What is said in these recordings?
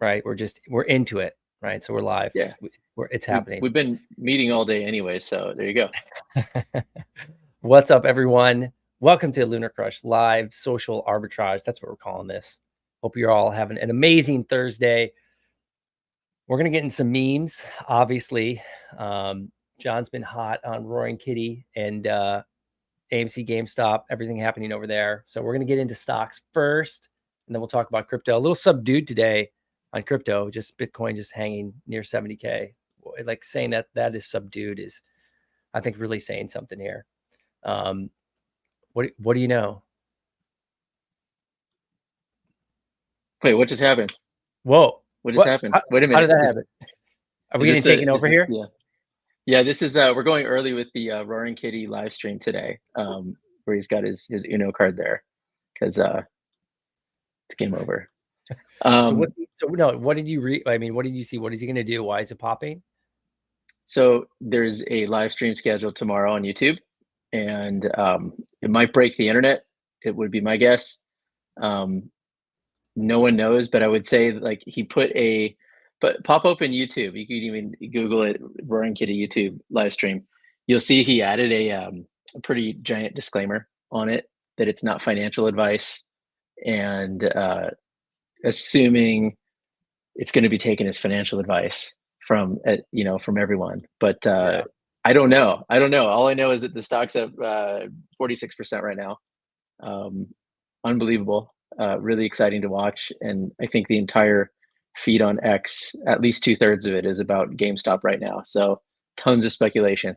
right? We're into it, right? So we're live. Yeah, It's happening. we've been meeting all day anyway, so there you go. What's up, everyone? Welcome to LunarCrush live social arbitrage. That's what we're calling this. Hope you're all having an amazing Thursday. We're gonna get in some memes, obviously. John's been hot on Roaring Kitty and AMC, GameStop, everything happening over there. So we're gonna get into stocks first, and then we'll talk about crypto. A little subdued today on crypto, just Bitcoin just hanging near 70K. Like saying that is subdued is, I think, really saying something here. What do you know? Wait, what just happened? Whoa! What just happened? Wait a How did minute. that happen? Are we getting taken over here? Yeah, this is we're going early with the Roaring Kitty live stream today, where he's got his Uno card there, because it's game over. What did you read? I mean, what did you see? What is he going to do? Why is it popping? So there's a live stream scheduled tomorrow on YouTube, and it might break the internet. It would be my guess. No one knows, but I would say like he pop open YouTube. You can even Google it, Roaring Kitty YouTube live stream. You'll see he added a pretty giant disclaimer on it that it's not financial advice, and assuming it's going to be taken as financial advice from from everyone. But yeah. I don't know. All I know is that the stock's up 46% right now. Unbelievable. Really exciting to watch. And I think the entire feed on X, at least 2/3 of it is about GameStop right now. So tons of speculation.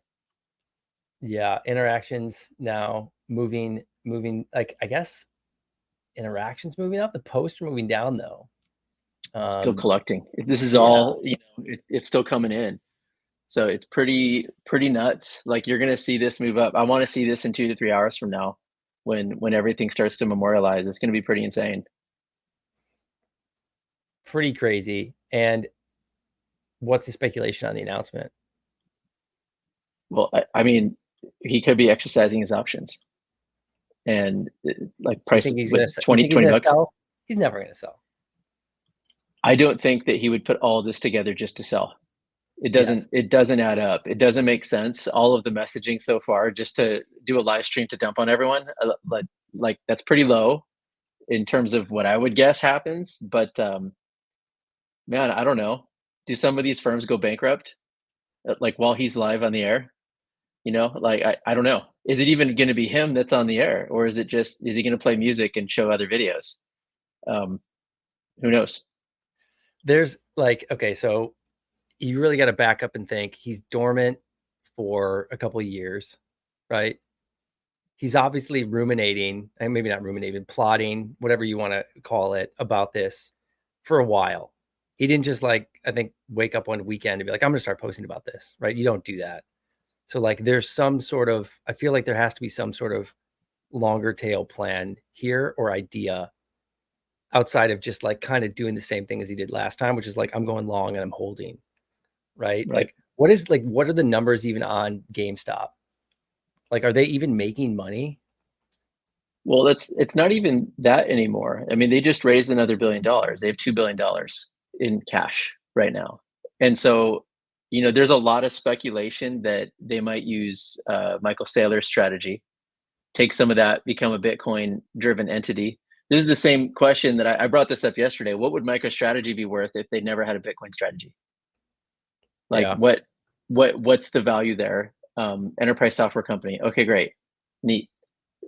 Yeah, interactions now moving, like, I guess interactions moving up, the posts are moving down though. Still collecting. This is all, it's still coming in. So it's pretty nuts. Like, you're gonna see this move up. I want to see this in 2 to 3 hours from now, when everything starts to memorialize. It's gonna be pretty insane. Pretty crazy. And what's the speculation on the announcement? Well, I mean, he could be exercising his options, and like price with 20 bucks. Sell? He's never gonna sell. I don't think that he would put all this together just to sell. It doesn't add up. It doesn't make sense. All of the messaging so far, just to do a live stream to dump on everyone, like that's pretty low in terms of what I would guess happens. But man, I don't know. Do some of these firms go bankrupt like while he's live on the air? Like I don't know. Is it even going to be him that's on the air, or is he going to play music and show other videos? Who knows? There's like, okay, so you really got to back up and think he's dormant for a couple of years, right? He's obviously ruminating, and maybe not ruminating, plotting, whatever you want to call it, about this for a while. He didn't just, like, I think, wake up one weekend and be like, I'm going to start posting about this, right? You don't do that. So like there's some sort of, I feel like there has to be some sort of longer tail plan here or idea outside of just like kind of doing the same thing as he did last time, which is like, I'm going long and I'm holding, right? Like what are the numbers even on GameStop? Like, are they even making money? Well, it's not even that anymore. I mean, they just raised another $1 billion. They have $2 billion in cash right now. And so, there's a lot of speculation that they might use Michael Saylor's strategy, take some of that, become a Bitcoin driven entity. This is the same question that I brought this up yesterday. What would MicroStrategy be worth if they never had a Bitcoin strategy? Like, what's the value there? Enterprise software company. Okay, great. Neat.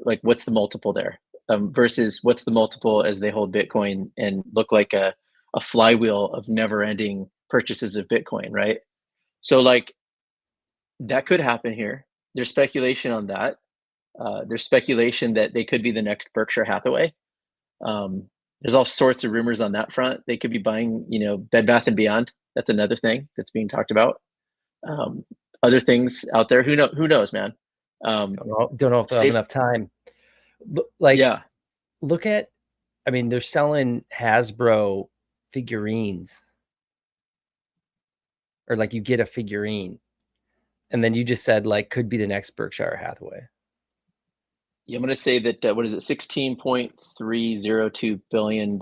Like, what's the multiple there? Versus what's the multiple as they hold Bitcoin and look like a flywheel of never ending purchases of Bitcoin, right? So like that could happen here. There's speculation on that. There's speculation that they could be the next Berkshire Hathaway. There's all sorts of rumors on that front. They could be buying, Bed Bath and Beyond. That's another thing that's being talked about. Other things out there. Who knows, man? Don't know if they'll have enough time. Like, yeah. Look at, I mean, they're selling Hasbro figurines, or like you get a figurine, and then you just said like could be the next Berkshire Hathaway. Yeah, I'm going to say that what is it, $16.302 billion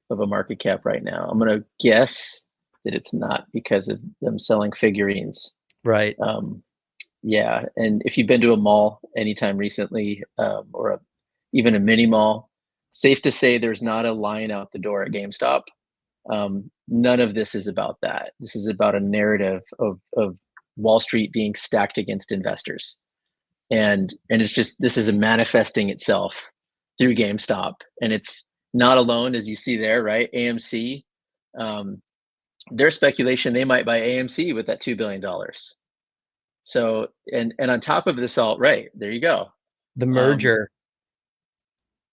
of a market cap right now. I'm gonna guess that it's not because of them selling figurines. Right. Yeah, and if you've been to a mall anytime recently, or even a mini mall, safe to say there's not a line out the door at GameStop. None of this is about that. This is about a narrative of Wall Street being stacked against investors, and it's just this is manifesting itself through GameStop, and it's not alone as you see there, right? AMC, their speculation they might buy AMC with that $2 billion. So and on top of this all, right there you go, The merger,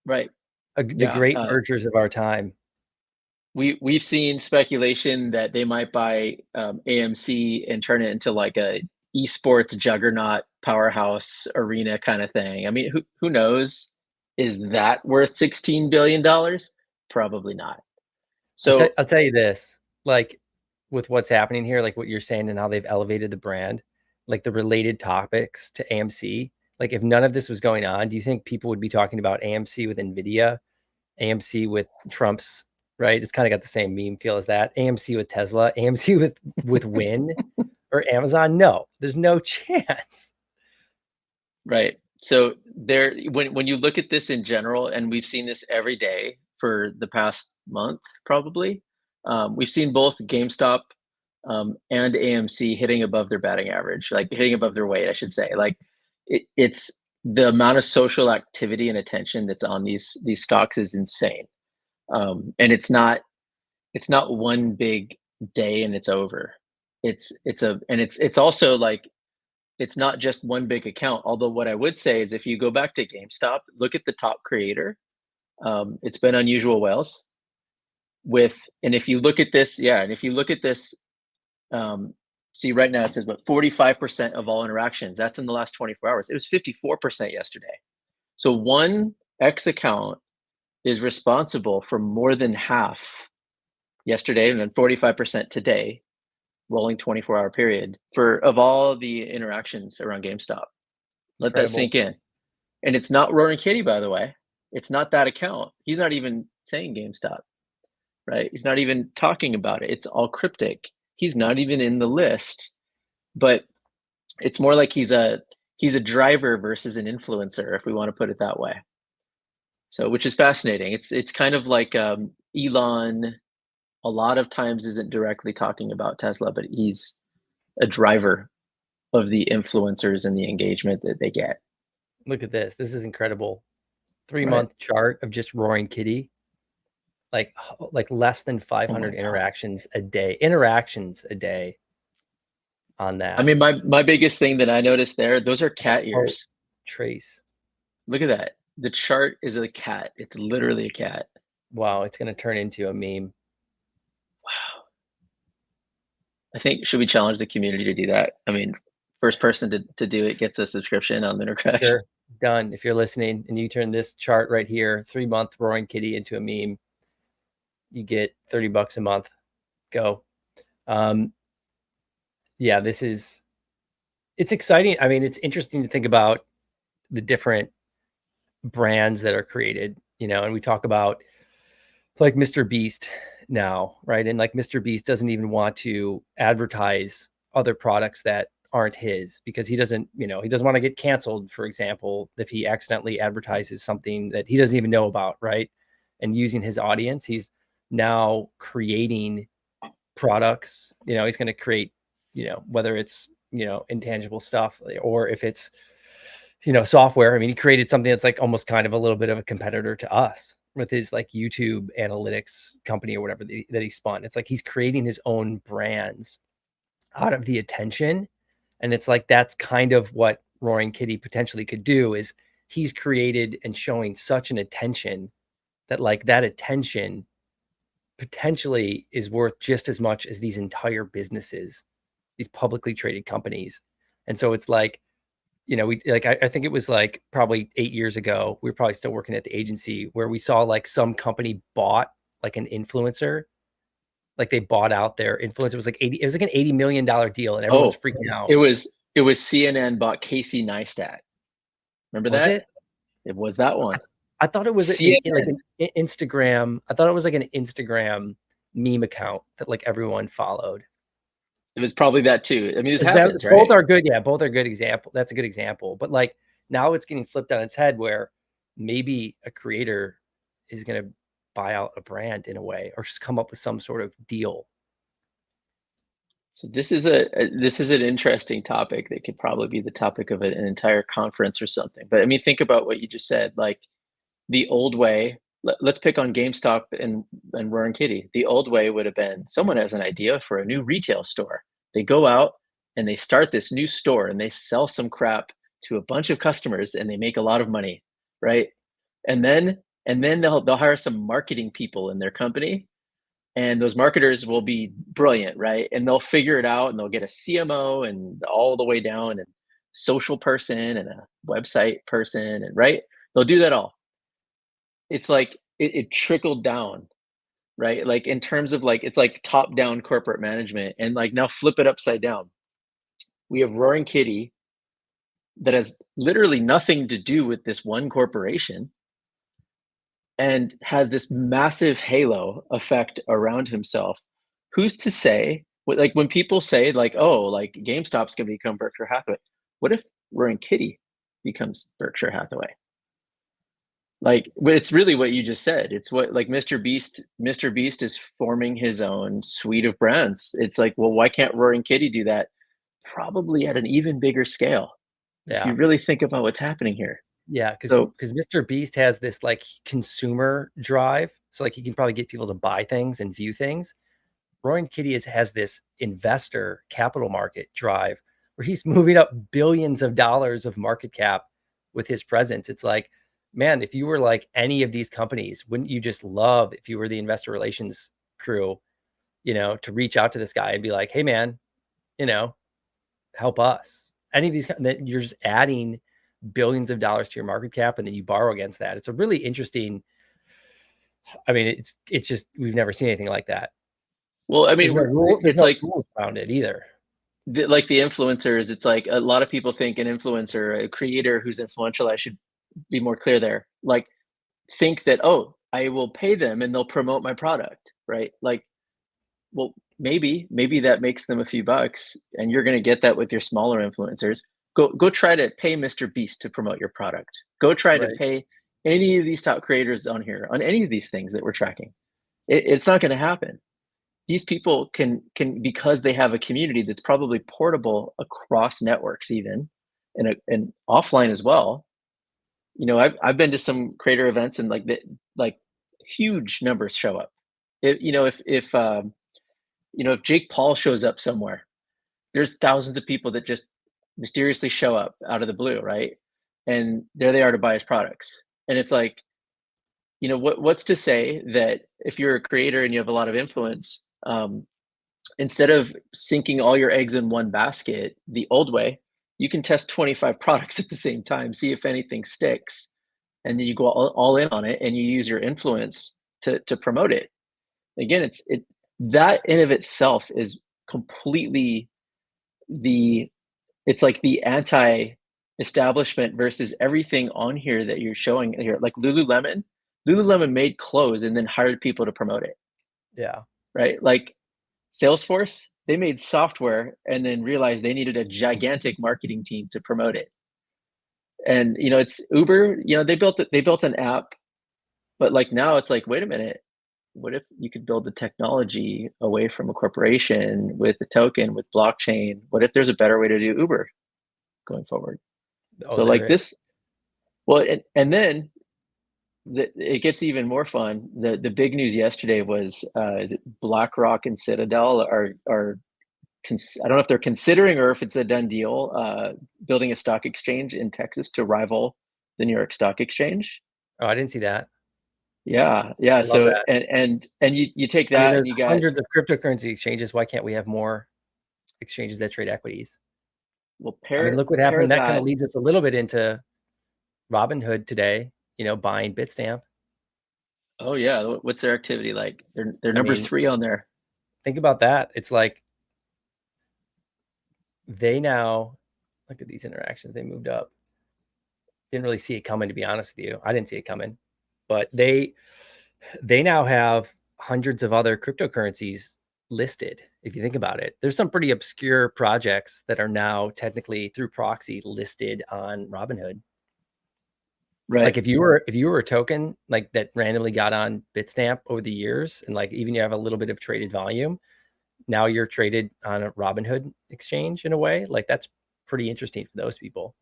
right? the Yeah, great mergers of our time. we've seen speculation that they might buy AMC and turn it into like a esports juggernaut powerhouse arena kind of thing. I mean, who knows? Is that worth $16 billion? Probably not. So I'll tell you this, like with what's happening here, like what you're saying and how they've elevated the brand, like the related topics to AMC. Like if none of this was going on, do you think people would be talking about AMC with Nvidia, AMC with Trump's, right? It's kind of got the same meme feel as that. AMC with Tesla, AMC with Win or Amazon? No, there's no chance. right. So there, when you look at this in general, and we've seen this every day for the past month, probably, we've seen both GameStop and AMC hitting above their batting average, like hitting above their weight, I should say. Like it's the amount of social activity and attention that's on these stocks is insane, and it's not one big day and it's over. It's also like it's not just one big account. Although what I would say is if you go back to GameStop, look at the top creator. It's been Unusual Whales with, and if you look at this, yeah, and if you look at this, see right now it says what 45% of all interactions. That's in the last 24 hours. It was 54% yesterday. So one X account is responsible for more than half yesterday and then 45% today, rolling 24-hour period for of all the interactions around GameStop. Let that Incredible. sink in. And it's not Roaring Kitty, by the way. It's not that account. He's not even saying GameStop, right? He's not even talking about it. It's all cryptic. He's not even in the list. But it's more like he's a driver versus an influencer, if we want to put it that way. So, which is fascinating. It's kind of like Elon. A lot of times isn't directly talking about Tesla, but he's a driver of the influencers and the engagement that they get. Look at this. This is incredible. 3-month Right. chart of just Roaring Kitty. Like less than Oh 500 interactions a day. Interactions a day on that. I mean, my biggest thing that I noticed there, those are cat ears. Trace. Look at that. The chart is a cat. It's literally a cat. Wow, it's going to turn into a meme. Wow. I think, should we challenge the community to do that? I mean, first person to do it gets a subscription on LunarCrush. Sure. Done. If you're listening and you turn this chart right here, 3-month Roaring Kitty into a meme, you get $30 a month. Go. Yeah, it's exciting. I mean, it's interesting to think about the different brands that are created, and we talk about like Mr. Beast now, right? And like Mr. Beast doesn't even want to advertise other products that aren't his because he doesn't want to get canceled, for example, if he accidentally advertises something that he doesn't even know about, right? And using his audience, he's now creating products. He's going to create, whether it's, intangible stuff or if it's, software. I mean, he created something that's like almost kind of a little bit of a competitor to us with his like YouTube analytics company or whatever that he spun. It's like he's creating his own brands out of the attention. And it's like, that's kind of what Roaring Kitty potentially could do is he's created and showing such an attention that like that attention potentially is worth just as much as these entire businesses, these publicly traded companies. And so it's like, I think it was like probably 8 years ago, we were probably still working at the agency where we saw like some company bought like an influencer, like they bought out their influencer. It was like an $80 million deal and everyone's freaking out. It was CNN bought Casey Neistat. Remember Was that? it? It was that one. I thought it was like an Instagram. I thought it was like an Instagram meme account that like everyone followed. It was probably that too. I mean, this happens, Both right? are good. Yeah, both are good example. That's a good example. But like now it's getting flipped on its head where maybe a creator is going to buy out a brand in a way or just come up with some sort of deal. So this is an interesting topic that could probably be the topic of an entire conference or something. But I mean, think about what you just said. Like the old way, let's pick on GameStop and Roaring Kitty. The old way would have been someone has an idea for a new retail store. They go out and they start this new store and they sell some crap to a bunch of customers and they make a lot of money, right? And then they'll hire some marketing people in their company, and those marketers will be brilliant, right? And they'll figure it out and they'll get a CMO and all the way down and social person and a website person, and right? They'll do that all. It's like it trickled down, right? Like in terms of like it's like top down corporate management, and like now flip it upside down. We have Roaring Kitty that has literally nothing to do with this one corporation and has this massive halo effect around himself. Who's to say, like when people say like, oh, like GameStop's going to become Berkshire Hathaway, what if Roaring Kitty becomes Berkshire Hathaway? Like it's really what you just said. It's what like Mr. Beast is forming his own suite of brands. It's like, well, why can't Roaring Kitty do that? Probably at an even bigger scale. If you Yeah. really think about what's happening here. Yeah, So because Mr. Beast has this like consumer drive, so like he can probably get people to buy things and view things. Roaring Kitty has this investor capital market drive where he's moving up billions of dollars of market cap with his presence. It's like, man, if you were like any of these companies, wouldn't you just love if you were the investor relations crew, to reach out to this guy and be like, hey, man, help us. Any of these that you're just adding billions of dollars to your market cap and then you borrow against that. It's a really interesting. I mean, it's just we've never seen anything like that. well, I There's mean, no rule. There's it's no like rules around it either. like the influencers. It's like a lot of people think an influencer, a creator who's influential. I should be more clear there. Like think that, oh, I will pay them and they'll promote my product, right? Like, well, maybe that makes them a few bucks, and you're going to get that with your smaller influencers. Go try to pay Mr. Beast to promote your product. Go try to Right. pay any of these top creators on here on any of these things that we're tracking. It's not going to happen. These people can because they have a community that's probably portable across networks, even and offline as well. I've been to some creator events, and like huge numbers show up. If Jake Paul shows up somewhere, there's thousands of people that just mysteriously show up out of the blue, right? And there they are to buy his products. And it's like, what's to say that if you're a creator and you have a lot of influence, instead of sinking all your eggs in one basket the old way, you can test 25 products at the same time, see if anything sticks, and then you go all in on it and you use your influence to promote it. Again, that in of itself is completely the it's like the anti-establishment versus everything on here that you're showing here. Like Lululemon made clothes and then hired people to promote it, Yeah. right? Like Salesforce, they made software and then realized they needed a gigantic marketing team to promote it. And it's Uber, they built an app, but like now it's like, wait a minute, what if you could build the technology away from a corporation with the token, with blockchain? What if there's a better way to do Uber going forward? Oh, So there like is. this, well, and then it gets even more fun. The big news yesterday was, is it BlackRock and Citadel are I don't know if they're considering or if it's a done deal, building a stock exchange in Texas to rival the New York Stock Exchange. Oh, I didn't see that. Yeah, yeah. I love So that. and you take I mean, that there's and you got, hundreds of cryptocurrency exchanges. Why can't we have more exchanges that trade equities? well, I mean, pair look what pair happened. That kind of that. leads us a little bit into Robinhood today, buying Bitstamp. Oh yeah, what's their activity like? They're I number mean, 3 on there. think about that. It's like they now look at these interactions. They moved up. Didn't really see it coming, to be honest with you. I didn't see it coming, but they they now have hundreds of other cryptocurrencies listed. If you think about it, there's some pretty obscure projects that are now technically through proxy listed on Robinhood. Right. Like if you were a token like that randomly got on Bitstamp over the years, and like even you have a little bit of traded volume, now you're traded on a Robinhood exchange in a way. Like that's pretty interesting for those people.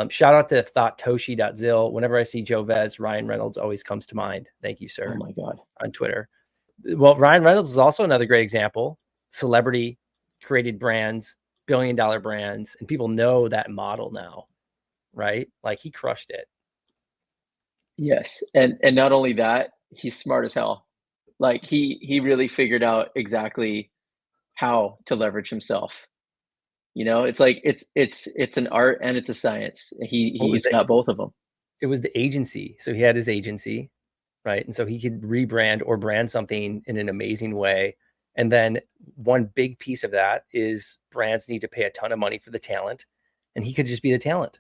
Shout out to thoughttoshi.zil. Whenever I see Joe Vez, Ryan Reynolds always comes to mind. Thank you, Oh sir, my God. on Twitter. Well, Ryan Reynolds is also another great example. Celebrity created brands, $1 billion brands, and people know that model now, right? Like he crushed it. Yes. And not only that, he's smart as hell. Like he really figured out exactly how to leverage himself. You know, it's like it's an art and it's a science. What was He's it? got both of them. It was the agency. So he had his agency, right? And so he could rebrand or brand something in an amazing way. And then one big piece of that is brands need to pay a ton of money for the talent, and he could just be the talent,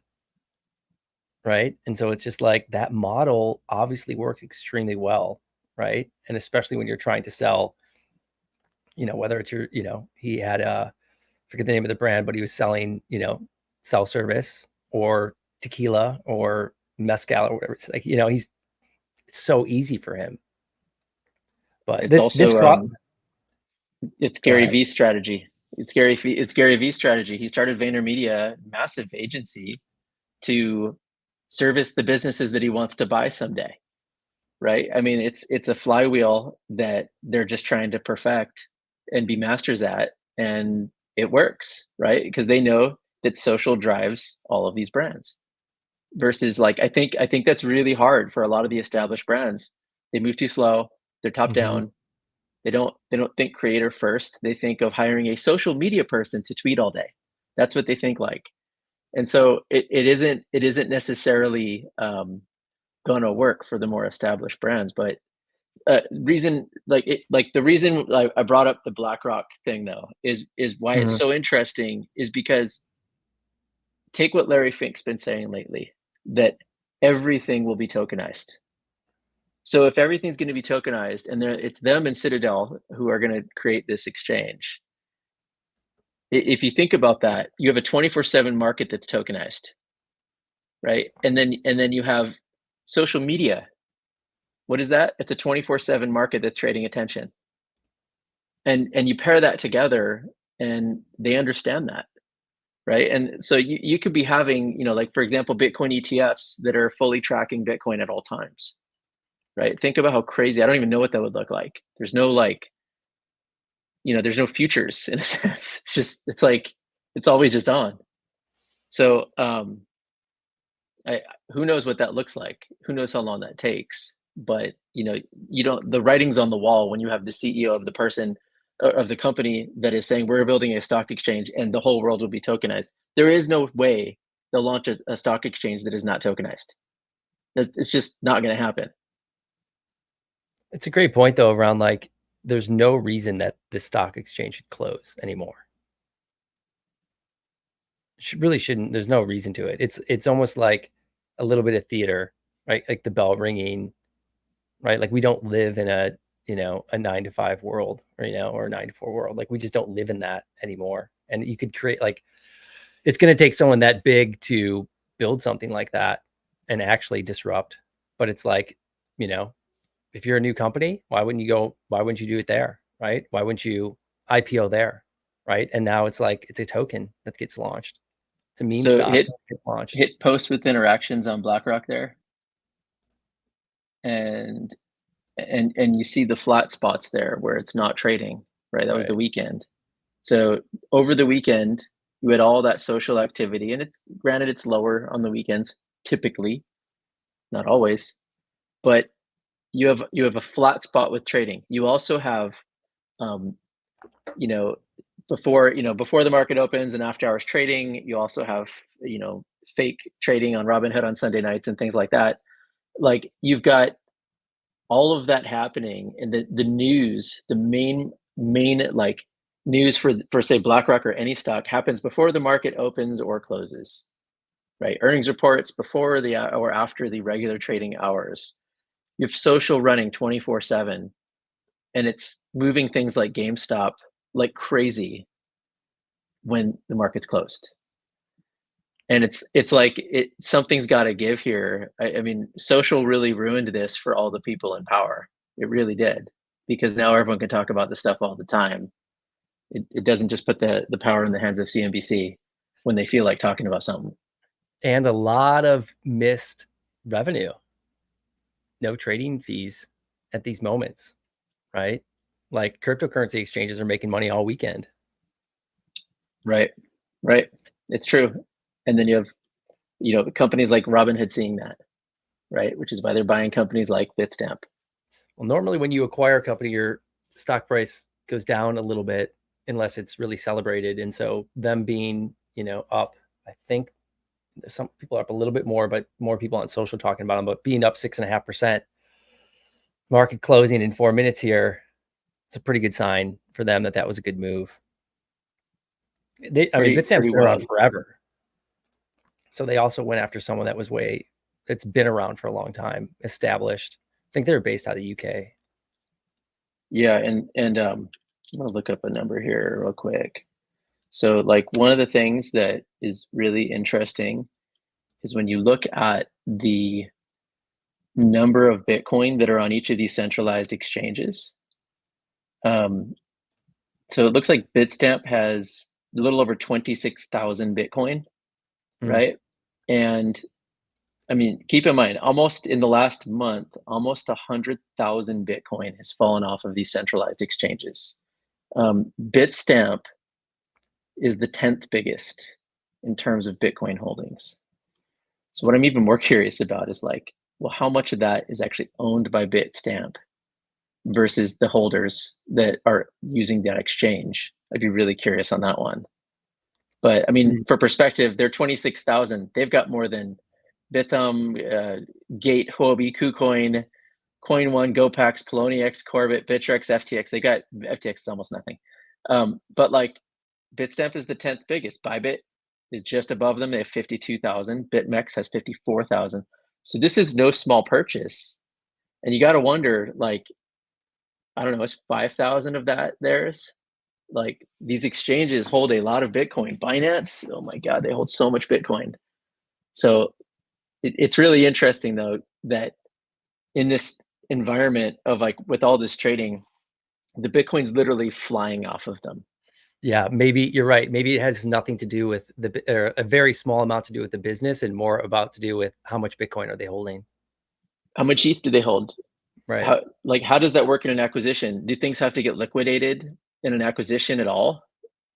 right? And so it's just like that model obviously worked extremely well, right? And especially when you're trying to sell, whether it's your, he had forget the name of the brand, but he was selling, self service or tequila or mezcal or whatever. It's like, it's so easy for him. But It's this also crop. it's Go Gary ahead. V's strategy. It's Gary V's strategy. He started VaynerMedia, massive agency, to service the businesses that he wants to buy someday. Right? I mean, it's a flywheel that they're just trying to perfect and be masters at, and it works, right? Because they know that social drives all of these brands. Versus like I think that's really hard for a lot of the established brands. They move too slow, they're top Mm-hmm. down. They don't think creator first. They think of hiring a social media person to tweet all day. That's what they think like. And so it isn't necessarily gonna work for the more established brands. But reason like the reason like I brought up the BlackRock thing though is why it's Mm-hmm. so interesting is because take what Larry Fink's been saying lately, that everything will be tokenized. So if everything's going to be tokenized and it's them and Citadel who are going to create this exchange, if you think about that, you have a 24/7 market that's tokenized, right? And then you have social media. What is that? It's a 24/7 market that's trading attention. And you pair that together and they understand that, right? And so you could be having, like for example, Bitcoin ETFs that are fully tracking Bitcoin at all times, right? Think about how crazy. I don't even know what that would look like. There's no like, there's no futures in a sense. It's like it's always just on. So who knows what that looks like? Who knows how long that takes? But you don't. The writing's on the wall when you have the CEO of the person of the company that is saying we're building a stock exchange and the whole world will be tokenized. There is no way they'll launch a stock exchange that is not tokenized. It's just not going to happen. It's a great point though, around like there's no reason that the stock exchange should close anymore. Really shouldn't. There's no reason to it. It's almost like a little bit of theater, right? Like the bell ringing, right? Like we don't live in a a 9 to 5 world, or a 9 to 4 world. Like we just don't live in that anymore. And you could create like it's going to take someone that big to build something like that and actually disrupt. But it's like, you know, if you're a new company, why wouldn't you go? Why wouldn't you do it there, right? Why wouldn't you IPO there, right? And now it's like it's a token that gets launched. It's a meme So stock that gets launched. hit post with interactions on BlackRock there, and and you see the flat spots there where it's not trading, right? That was the Right. weekend. So over the weekend, you had all that social activity, and it's granted it's lower on the weekends, typically, not always, but you have a flat spot with trading. You also have, um, you know, before the market opens and after hours trading. You also have fake trading on Robinhood on Sunday nights and things like that. Like you've got all of that happening, and the news, the main like news for say BlackRock or any stock happens before the market opens or closes, right? Earnings reports before the or after the regular trading hours. You have social running 24/7, and it's moving things like GameStop like crazy when the market's closed. And it's like something's got to give here. I mean, social really ruined this for all the people in power. It really did, because now everyone can talk about this stuff all the time. It doesn't just put the power in the hands of CNBC when they feel like talking about something. And a lot of missed revenue. No trading fees at these moments, right? Like cryptocurrency exchanges are making money all weekend. Right. Right. It's true. And then you have, companies like Robinhood seeing that, right? Which is why they're buying companies like Bitstamp. Well, normally when you acquire a company, your stock price goes down a little bit unless it's really celebrated. And so them being, up, I think some people are up a little bit more, but more people on social talking about them, but being up 6.5%, market closing in 4 minutes here, it's a pretty good sign for them that was a good move. Bitstamp's Pretty been around wild. forever. So they also went after someone that's been around for a long time, established. I think they were based out of the UK. Yeah, and I'm gonna look up a number here real quick. So like one of the things that is really interesting is when you look at the number of Bitcoin that are on each of these centralized exchanges. So it looks like Bitstamp has a little over 26,000 Bitcoin, right? And I mean, keep in mind, almost in the last month, almost 100,000 Bitcoin has fallen off of these centralized exchanges. Bitstamp is the 10th biggest in terms of Bitcoin holdings. So what I'm even more curious about is like, well, how much of that is actually owned by Bitstamp versus the holders that are using that exchange? I'd be really curious on that one. But I mean, for perspective, they're 26,000. They've got more than Bithum, Gate, Huobi, KuCoin, Coin1, GoPax, Poloniex, Corbit, Bittrex, FTX. They got FTX is almost nothing. But like Bitstamp is the 10th biggest. Bybit is just above them. They have 52,000. BitMEX has 54,000. So this is no small purchase. And you got to wonder, like, I don't know, is 5,000 of that theirs? Like these exchanges hold a lot of Bitcoin. Binance, oh my God, they hold so much Bitcoin. So it's really interesting though that in this environment of like with all this trading, the Bitcoin's literally flying off of them. Yeah, maybe you're right. Maybe it has nothing to do with or a very small amount to do with the business and more about to do with how much Bitcoin are they holding. How much ETH do they hold? Right. How does that work in an acquisition? Do things have to get liquidated in an acquisition at all?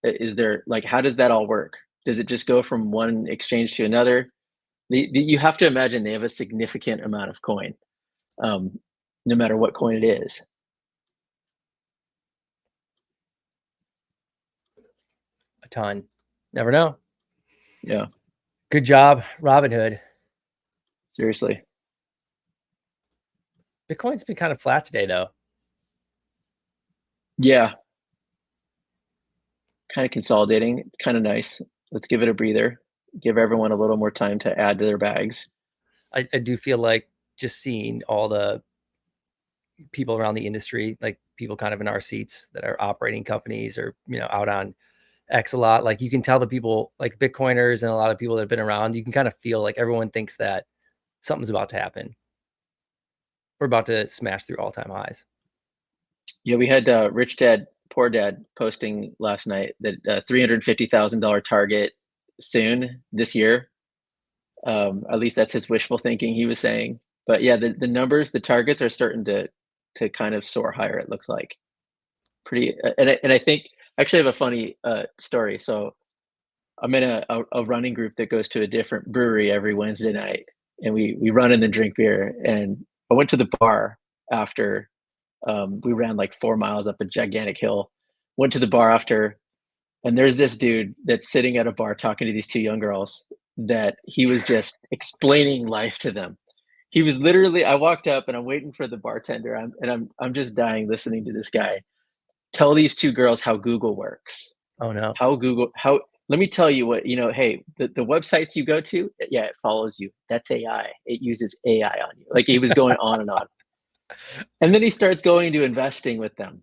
Is there like, how does that all work? Does it just go from one exchange to another? You have to imagine they have a significant amount of coin, no matter what coin it is. A ton. Never know. Yeah. Good job, Robinhood. Seriously. Bitcoin's been kind of flat today, though. Yeah. Kind of consolidating. Kind of nice. Let's give it a breather. Give everyone a little more time to add to their bags. I do feel like just seeing all the people around the industry, like people kind of in our seats that are operating companies or, out on X a lot, like you can tell the people like Bitcoiners and a lot of people that have been around, you can kind of feel like everyone thinks that something's about to happen. We're about to smash through all-time highs. Yeah, we had Rich Dad, Poor Dad posting last night that $350,000 target soon this year. At least that's his wishful thinking, he was saying. But yeah, the numbers, the targets are starting to kind of soar higher, it looks like. Pretty, and I think I actually have a funny story. So I'm in a running group that goes to a different brewery every Wednesday night, and we run and then drink beer. And I went to the bar after we ran like 4 miles up a gigantic hill. Went to the bar after, and there's this dude that's sitting at a bar talking to these two young girls that he was just explaining life to them. He was literally, I walked up and I'm waiting for the bartender. I'm just dying listening to this guy tell these two girls how Google works. Oh no. Let me tell you what, hey, the websites you go to, yeah, it follows you. That's AI. It uses AI on you. Like he was going on and on. And then he starts going into investing with them.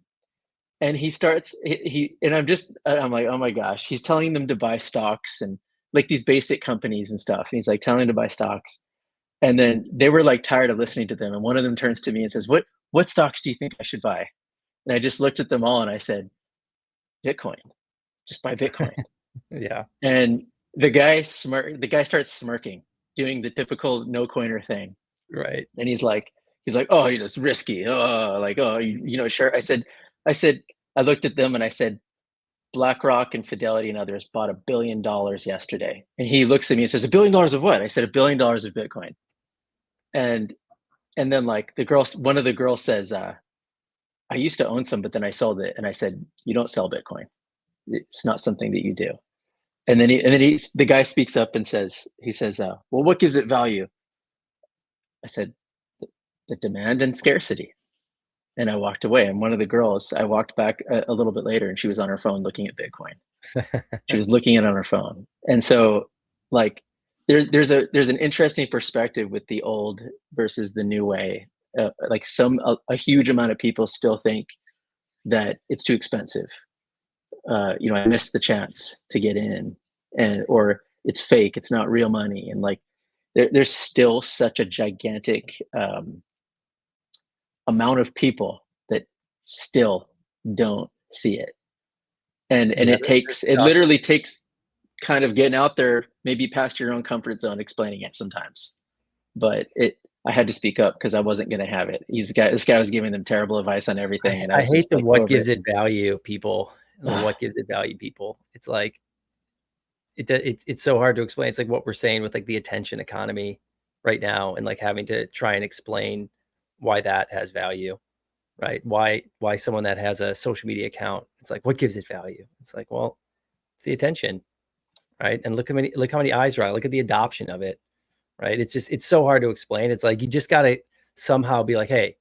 And and I'm like, oh my gosh, he's telling them to buy stocks and like these basic companies and stuff. And he's like telling them to buy stocks. And then they were like tired of listening to them. And one of them turns to me and says, what stocks do you think I should buy? And I just looked at them all and I said, Bitcoin, just buy Bitcoin. Yeah. And the guy starts smirking, doing the typical no coiner thing. Right. And he's like, oh, it's risky. Oh, like, oh, sure. I said, I looked at them and I said, BlackRock and Fidelity and others bought $1 billion yesterday. And he looks at me and says, $1 billion of what? I said, $1 billion of Bitcoin. And then like one of the girls says, I used to own some, but then I sold it. And I said, you don't sell Bitcoin. It's not something that you do. And then the guy speaks up and he says, well, what gives it value? I said, the demand and scarcity. And I walked away. And one of the girls, I walked back a little bit later and she was on her phone looking at Bitcoin. She was looking at it on her phone. And so like there's an interesting perspective with the old versus the new way. Like a huge amount of people still think that it's too expensive. I missed the chance to get in, or it's fake, it's not real money. And like there's still such a gigantic amount of people that still don't see it. And Yeah, it literally takes kind of getting out there, maybe past your own comfort zone, explaining it sometimes. But I had to speak up because I wasn't going to have it. This guy was giving them terrible advice on everything, and I I was hate just the like, what over gives it. it value people. What gives it value people. It's like it's so hard to explain. It's like what we're saying with like the attention economy right now, and like having to try and explain why that has value, right? Why someone that has a social media account, it's like what gives it value? It's like, well, it's the attention, right? And look how many eyes are on it. Look at the adoption of it, right? It's so hard to explain. It's like you just got to somehow be like, hey,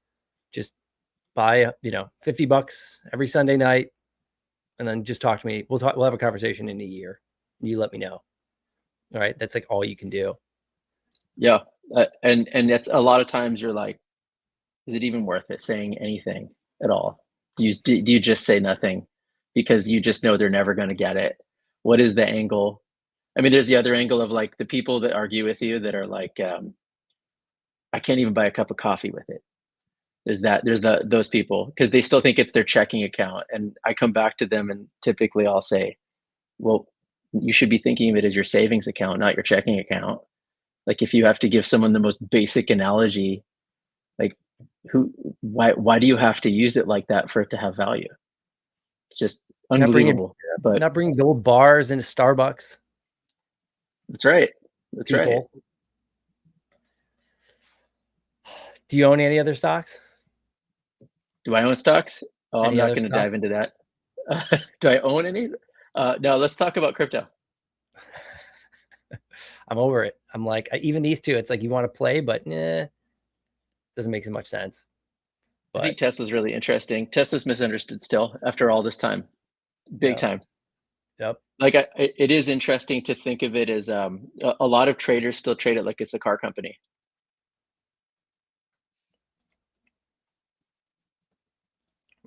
just buy $50 every Sunday night, and then just talk to me. We'll have a conversation in a year. You let me know. All right, that's like all you can do. Yeah, and it's a lot of times you're like, is it even worth it saying anything at all? Do you just say nothing because you just know they're never going to get it? What is the angle? I mean, there's the other angle of like the people that argue with you that are like, I can't even buy a cup of coffee with it. Those people because they still think it's their checking account. And I come back to them and typically I'll say, well, you should be thinking of it as your savings account, not your checking account. Like if you have to give someone the most basic analogy, like why do you have to use it like that for it to have value? It's just Not bringing unbelievable. But not bringing gold bars into Starbucks. that's right. That's right. People, do you own any other stocks? Do I own stocks? Oh, I'm Any not other going to stocks? dive into that. Do I own any? No, let's talk about crypto. I'm over it. I'm like, even these two, it's like you want to play, but doesn't make so much sense. I think But Tesla's really interesting. Tesla's misunderstood still after all this time, big yeah, time. yep. Like it is interesting to think of it as a lot of traders still trade it like it's a car company.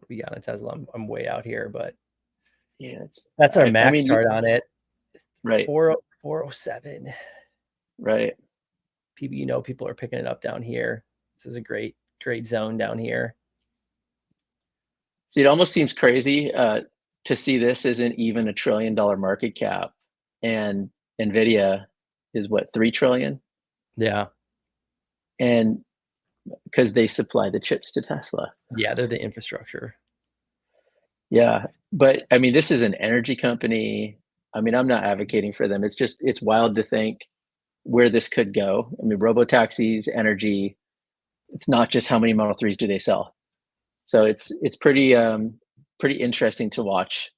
We got a Tesla. I'm way out here, but Yeah, that's our I max mean, chart on it. right, 407. right. People are picking it up down here. This is a great zone down here. See, it almost seems crazy to see this isn't even $1 trillion market cap, and Nvidia is what, 3 trillion, Yeah. and because they supply the chips to Tesla. Yeah, they're the infrastructure. Yeah, but I mean, this is an energy company. I mean, I'm not advocating for them. It's wild to think where this could go. I mean, robo taxis, energy. It's not just how many Model 3s do they sell. So it's pretty interesting to watch.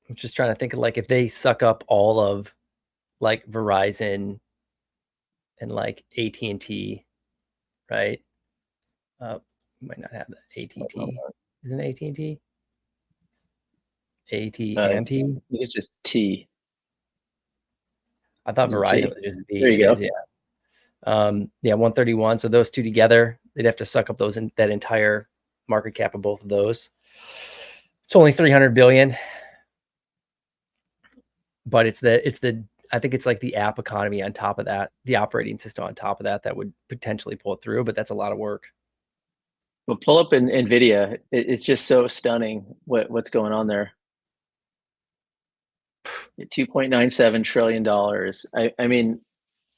I'm just trying to think of like if they suck up all of like Verizon and like AT&T, right? Might not have that. AT&T. Isn't it AT&T? I AT&T? think it's just T. I thought Is it Verizon T? was just There V. you It is, go. yeah. Yeah, 131. So those two together, they'd have to suck up that entire market cap of both of those. It's only 300 billion, but it's the I think it's like the app economy on top of that, the operating system on top of that would potentially pull it through, but that's a lot of work. But pull up in NVIDIA. It's just so stunning what's going on there. $2.97 trillion. I mean,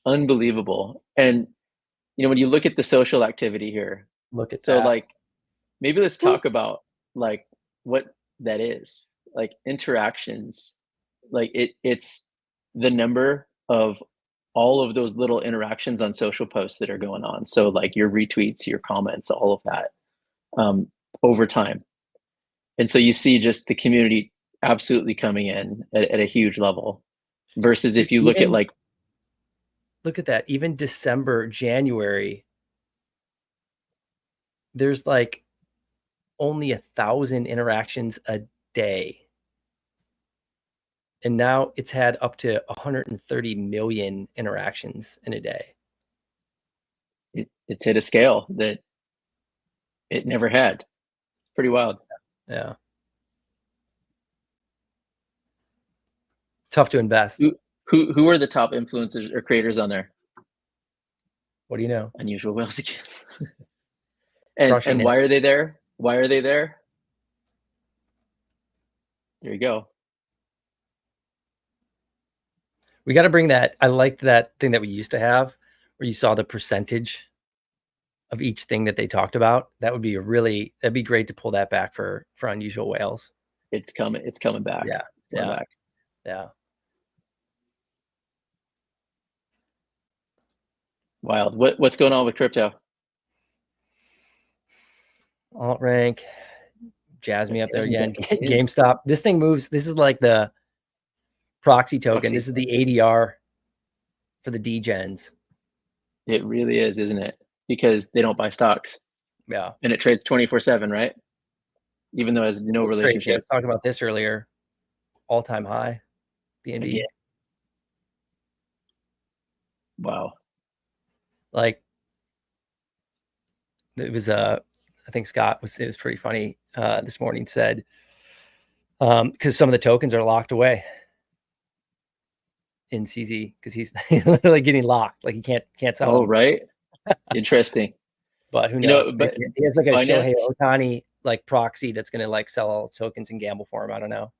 unbelievable. And when you look at the social activity here, Look at so that. like maybe let's talk about like what that is. Like interactions. Like it's the number of all of those little interactions on social posts that are going on. So like your retweets, your comments, all of that over time. And so you see just the community absolutely coming in at a huge level versus if you look at like, look at that, even December, January, there's like only 1,000 interactions a day. And now it's had up to 130 million interactions in a day. It's hit a scale that it never had. Pretty wild. Yeah. Tough to invest. Who are the top influencers or creators on there? What do you know? Unusual Whales again. Crushing and it. why are they there? Why are they there? There you go. We got to bring that. I liked that thing that we used to have where you saw the percentage of each thing that they talked about. That would be that'd be great to pull that back for Unusual Whales. It's coming back. Yeah. Coming back. Yeah. Wild. What's going on with crypto? Alt rank, jazz me up there again. GameStop. This thing moves. This is like the proxy token. This is the ADR for the degens. It really is, isn't it? Because they don't buy stocks. Yeah. And it trades 24/7, right? Even though it has no relationship. I was talking about this earlier. All-time high. BNB. Yeah. Wow. Like it was I think Scott it was pretty funny this morning, said because some of the tokens are locked away in CZ because he's literally getting locked, like he can't sell. Oh, right. Interesting. But who knows? But he has like a Shohei Ohtani like proxy that's going to like sell all tokens and gamble for him. I don't know.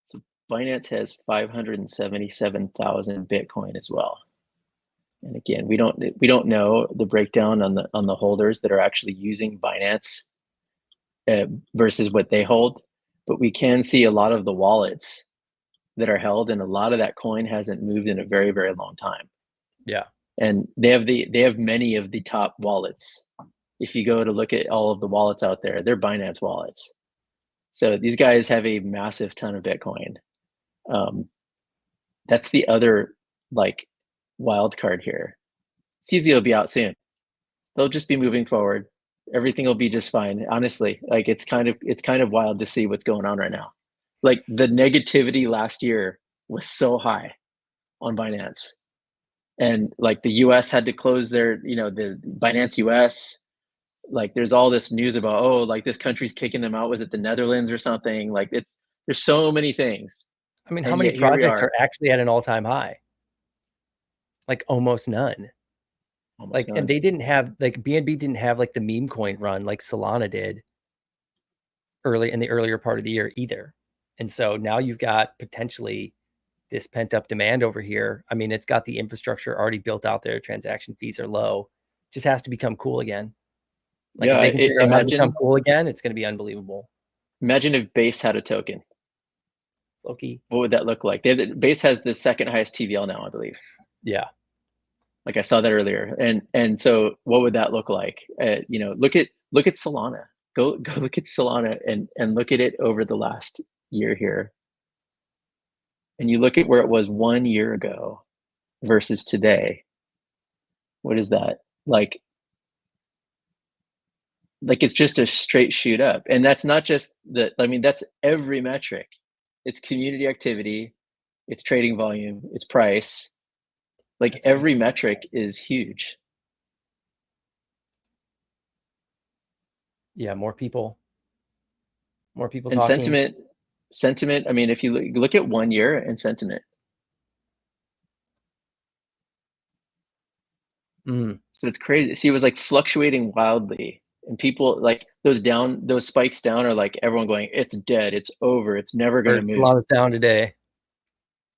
So Binance has 577,000 Bitcoin as well. And again, we don't know the breakdown on the holders that are actually using Binance versus what they hold, but we can see a lot of the wallets that are held, and a lot of that coin hasn't moved in a very, very long time. Yeah. And they have many of the top wallets. If you go to look at all of the wallets out there, they're Binance wallets. So these guys have a massive ton of Bitcoin. That's the other like wild card here. CZ will be out soon. They'll just be moving forward. Everything will be just fine. Honestly, like it's kind of wild to see what's going on right now. Like the negativity last year was so high on Binance. And like the US had to close their, the Binance US, like there's all this news about, oh, like this country's kicking them out. Was it the Netherlands or something? Like there's so many things. I mean, how many projects are actually at an all-time high? Like almost none. Almost none. And they didn't have like BNB didn't have like the meme coin run like Solana did in the earlier part of the year either. And so now you've got potentially this pent up demand over here. I mean, it's got the infrastructure already built out there. Transaction fees are low. Just has to become cool again. Like if they can figure out how to become cool again, it's going to be unbelievable. Imagine if Base had a token. Loki. What would that look like? Base has the second highest TVL now, I believe. Yeah. Like I saw that earlier. And so what would that look like? Look at Solana. Go look at Solana and look at it over the last year here. And you look at where it was 1 year ago versus today. What is that? Like it's just a straight shoot up. And that's not just that's every metric. It's community activity, it's trading volume, it's price. Like That's every amazing. metric is huge. Yeah, more people And talking. sentiment, I mean, if you look at 1 year and sentiment, Mm. so it's crazy. See, it was like fluctuating wildly, and people like those spikes down are like everyone going, it's dead, it's over, it's never Or gonna move. Solana's down today.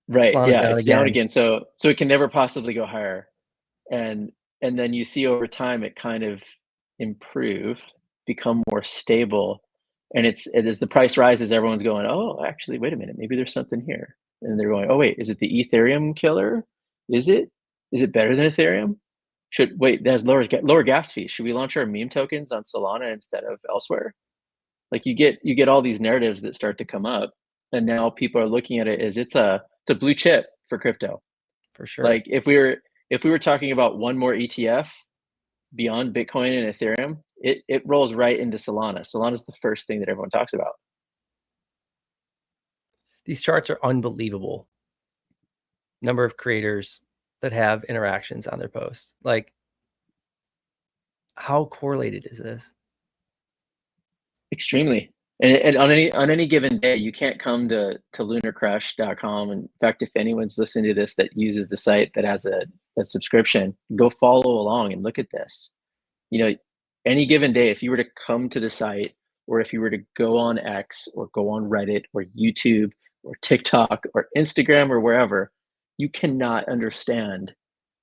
Right. Solana's Yeah, down it's down again. again. So it can never possibly go higher. And then you see over time it kind of improve, become more stable. And it as the price rises, everyone's going, oh, actually, wait a minute, maybe there's something here. And they're going, oh wait, is it the Ethereum killer? Is it? Is it better than Ethereum? Should wait, there's lower gas fees. Should we launch our meme tokens on Solana instead of elsewhere? Like you get all these narratives that start to come up, and now people are looking at it as it's a blue chip for crypto. For sure. Like if we were talking about one more ETF beyond Bitcoin and Ethereum, it rolls right into Solana. Solana is the first thing that everyone talks about. These charts are unbelievable. Number of creators that have interactions on their posts. Like, how correlated is this? Extremely. And on any given day, you can't come to LunarCrush.com. In fact, if anyone's listening to this that uses the site that has a subscription, go follow along and look at this. You know, any given day, if you were to come to the site, or if you were to go on X or go on Reddit or YouTube or TikTok or Instagram or wherever, you cannot understand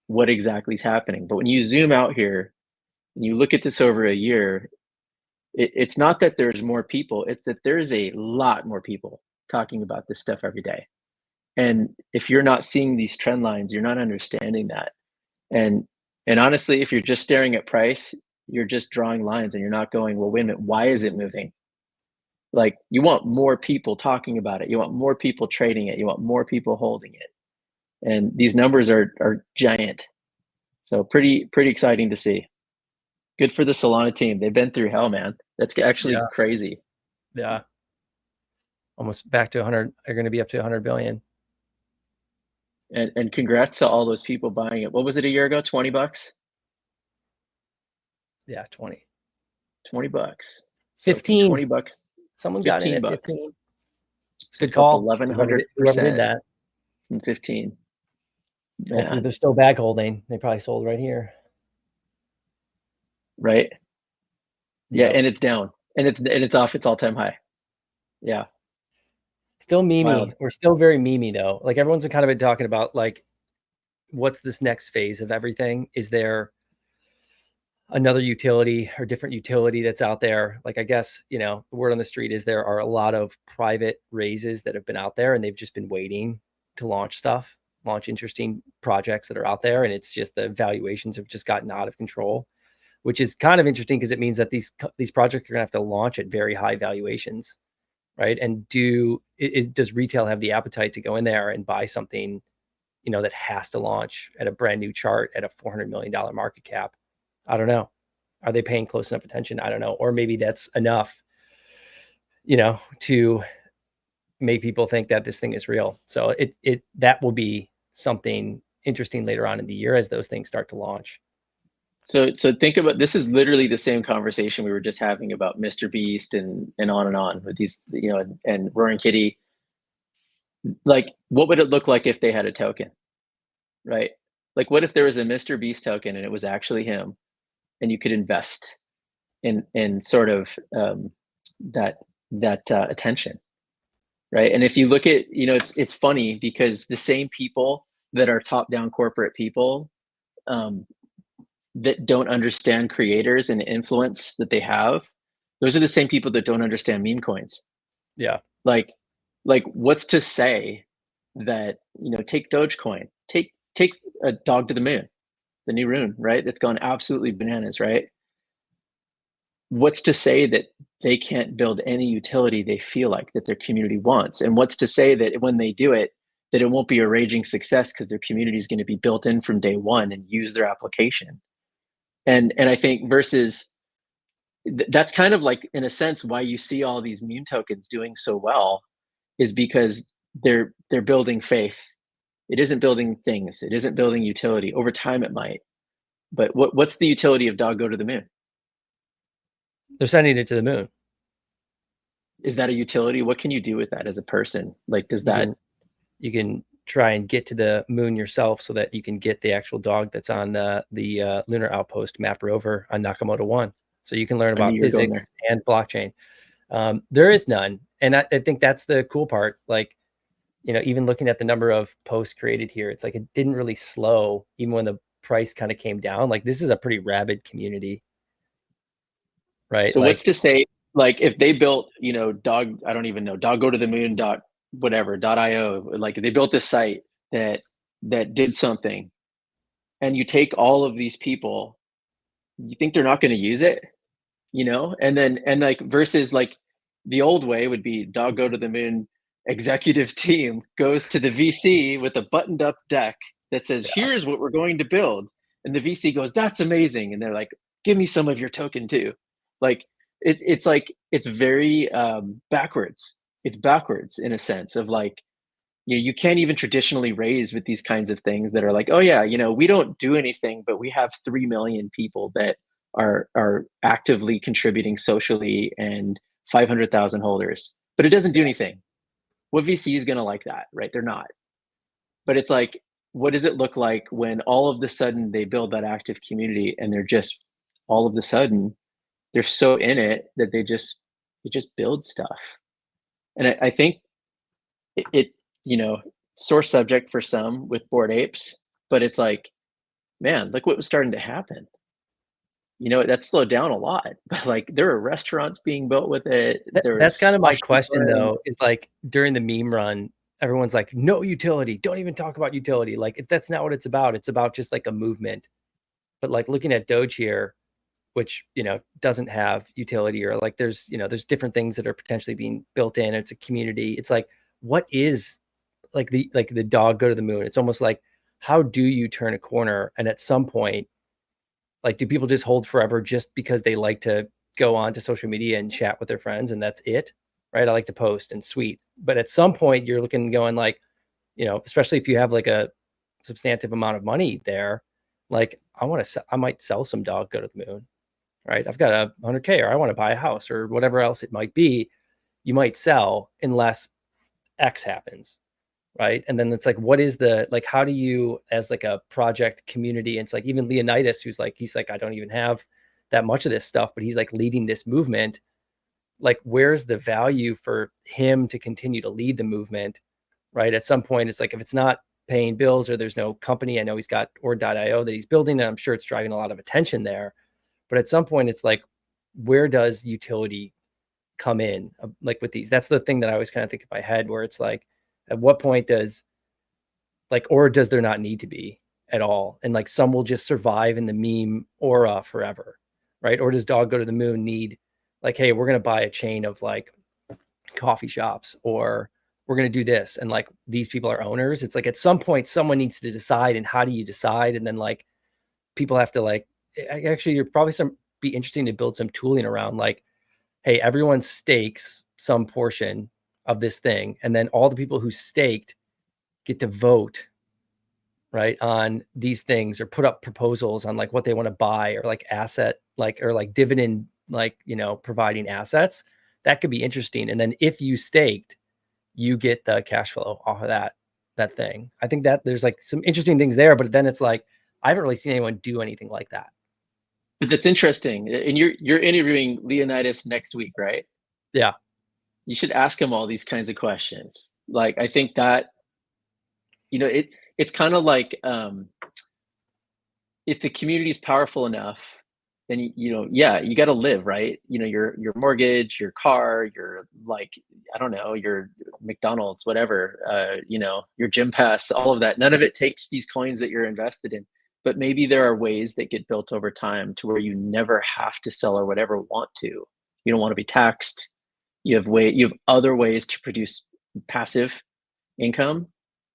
what exactly is happening. But when you zoom out here and you look at this over a year, it's not that there's more people, it's that there's a lot more people talking about this stuff every day. And if you're not seeing these trend lines, you're not understanding that. And honestly, if you're just staring at price, you're just drawing lines and you're not going, well, wait a minute, why is it moving? Like you want more people talking about it. You want more people trading it. You want more people holding it. And these numbers are giant. So pretty exciting to see. Good for the Solana team. They've been through hell, man. That's actually Yeah. crazy. Yeah. Almost back to 100. Are going to be up to 100 billion. And congrats to all those people buying it. What was it a year ago? $20? Yeah, 20. $20. So from 15. 20 bucks, Someone got in 15 at bucks. 15. It's a So good it's up call. Whoever did 1100% that. in 15. Hopefully Man, they're still bag holding. They probably sold right here. right? Yeah, Yep. and it's down. And it's off its all-time high. Yeah. Still memey. Wild. We're still very memey though. Like everyone's kind of been talking about like what's this next phase of everything? Is there another utility or different utility that's out there? Like I guess, you know, the word on the street is there are a lot of private raises that have been out there and they've just been waiting to launch stuff, launch interesting projects that are out there. And it's just the valuations have just gotten out of control, which is kind of interesting because it means that these projects are going to have to launch at very high valuations, right? And does retail have the appetite to go in there and buy something, you know, that has to launch at a brand new chart at a $400 million market cap? I don't know. Are they paying close enough attention? I don't know. Or maybe that's enough, you know, to make people think that this thing is real. So that will be something interesting later on in the year as those things start to launch. So think about, this is literally the same conversation we were just having about Mr. Beast and on with these, you know, and Roaring Kitty. Like, what would it look like if they had a token, right? Like, what if there was a Mr. Beast token and it was actually him, and you could invest in sort of that attention, right? And if you look at, you know, it's funny because the same people that are top down corporate people, um, that don't understand creators and influence that they have, those are the same people that don't understand meme coins. Yeah. Like, what's to say that, you know, take Dogecoin, take a dog to the moon, the new rune, right? That's gone absolutely bananas, right? What's to say that they can't build any utility they feel like that their community wants? And what's to say that when they do it, that it won't be a raging success because their community is going to be built in from day one and use their application? And I think versus that's kind of like, in a sense, why you see all these meme tokens doing so well is because they're building faith It isn't building things. It isn't building utility. Over time, it might. But what's the utility of dog go to the moon? They're sending it to the moon. Is that a utility? What can you do with that as a person? Like, does that? You can try and get to the moon yourself so that you can get the actual dog that's on the lunar outpost map rover on Nakamoto 1. So you can learn I knew about you were going physics there. and blockchain. There is none. And I think that's the cool part. Like, even looking at the number of posts created here, it's like it didn't really slow even when the price kind of came down. Like, this is a pretty rabid community, right? So what's Like, to say, like, if they built, dog, I don't even know, dog go to the moon dot whatever dot io, like they built this site that did something, and you take all of these people, you think they're not going to use it, and like versus like the old way would be dog go to the moon executive team goes to the VC with a buttoned up deck that says, yeah, here's what we're going to build, and the VC goes, that's amazing, and they're like, give me some of your token too. Like it's like it's very backwards. It's backwards in a sense of like, you can't even traditionally raise with these kinds of things that are like, oh yeah, we don't do anything, but we have 3 million people that are actively contributing socially and 500,000 holders, but it doesn't do anything. What VC is going to like that, right? They're not. But it's like, what does it look like when all of the sudden they build that active community and they're just all of the sudden they're so in it that they just build stuff. And I think it sore subject for some with Bored Apes, but it's like, man, look what was starting to happen. That slowed down a lot, but like there are restaurants being built with it. that's There's kind of my question offshore. though, is like during the meme run, everyone's like, no utility, don't even talk about utility. Like, that's not what it's about. It's about just like a movement. But like looking at Doge here, which doesn't have utility, or like there's different things that are potentially being built in. It's a community. It's like, what is the dog go to the moon? It's almost like, how do you turn a corner? And at some point, like, do people just hold forever just because they like to go on to social media and chat with their friends and that's it? Right? I like to post and sweet. But at some point you're looking going like, especially if you have like a substantive amount of money there, like I might sell some dog go to the moon, right? I've got a 100K, or I want to buy a house or whatever else it might be. You might sell unless X happens, right? And then it's like, what is how do you, as like a project community, and it's like even Leonidas, he's like, I don't even have that much of this stuff, but he's like leading this movement. Like, where's the value for him to continue to lead the movement, right? At some point, it's like, if it's not paying bills or there's no company, I know he's got Ord.io that he's building, and I'm sure it's driving a lot of attention there. But at some point, it's like, where does utility come in? Like with these, that's the thing that I always kind of think in my head, where it's like, at what point does or does there not need to be at all? And like, some will just survive in the meme aura forever, right? Or does dog go to the moon need like, hey, we're going to buy a chain of like coffee shops, or we're going to do this, and like these people are owners? It's like, at some point someone needs to decide, and how do you decide? And then like people have to like, actually, you're probably be interesting to build some tooling around like, hey, everyone stakes some portion of this thing, and then all the people who staked get to vote, right, on these things, or put up proposals on like what they want to buy, or like asset, like, or like dividend, like, providing assets. That could be interesting. And then if you staked, you get the cash flow off of that thing. I think that there's like some interesting things there, but then it's like, I haven't really seen anyone do anything like that. But that's interesting. And you're interviewing Leonidas next week, right? Yeah. You should ask him all these kinds of questions. Like, I think that, it's kind of like, if the community is powerful enough, then yeah, you got to live, right? Your mortgage, your car, your, like, I don't know, your McDonald's, whatever, your gym pass, all of that. None of it takes these coins that you're invested in. But maybe there are ways that get built over time to where you never have to sell or whatever want to. You don't want to be taxed. You have other ways to produce passive income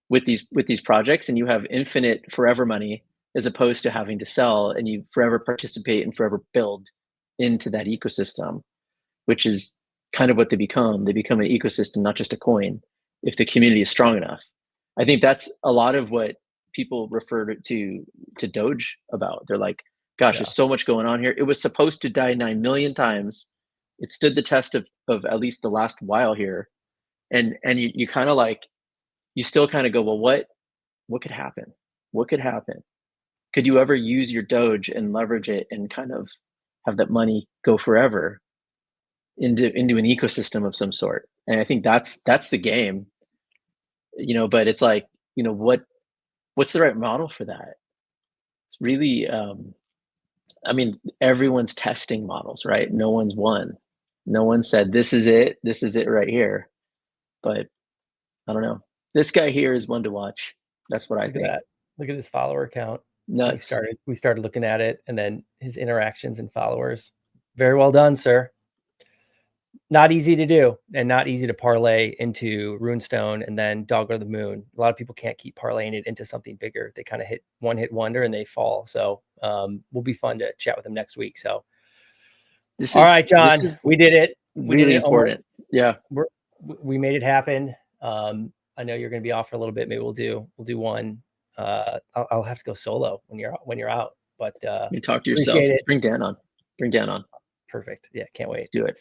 with these projects, and you have infinite forever money, as opposed to having to sell, and you forever participate and forever build into that ecosystem, which is kind of what they become. They become an ecosystem, not just a coin, if the community is strong enough. I think that's a lot of what people refer to Doge about. They're like, gosh, Yeah. there's so much going on here. It was supposed to die 9 million times. It stood the test of at least the last while here. And you kind of like, you still kind of go, well, what could happen? What could happen? Could you ever use your Doge and leverage it and kind of have that money go forever into an ecosystem of some sort? And I think that's the game, you know. But it's like, you know, what's the right model for that? It's really, I mean, everyone's testing models, right? No one's won. No one said this is it. This is it right here. But I don't know. This guy here is one to watch. That's what I Look at think. that. Look at his follower count. Nuts. We started looking at it, and then his interactions and followers. Very well done, sir. Not easy to do, and not easy to parlay into Runestone and then Dog or the Moon. A lot of people can't keep parlaying it into something bigger. They kind of hit wonder and they fall. So will be fun to chat with them next week. So all right, John, this is we did it. We did really it. important. Yeah. We made it happen. I know you're going to be off for a little bit. Maybe we'll do one. I'll have to go solo when you're out. But You talk to yourself. It. Bring Dan on. Perfect. Yeah, can't wait. Let's do it.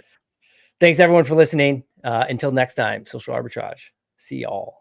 Thanks everyone for listening. Until next time, social arbitrage. See y'all.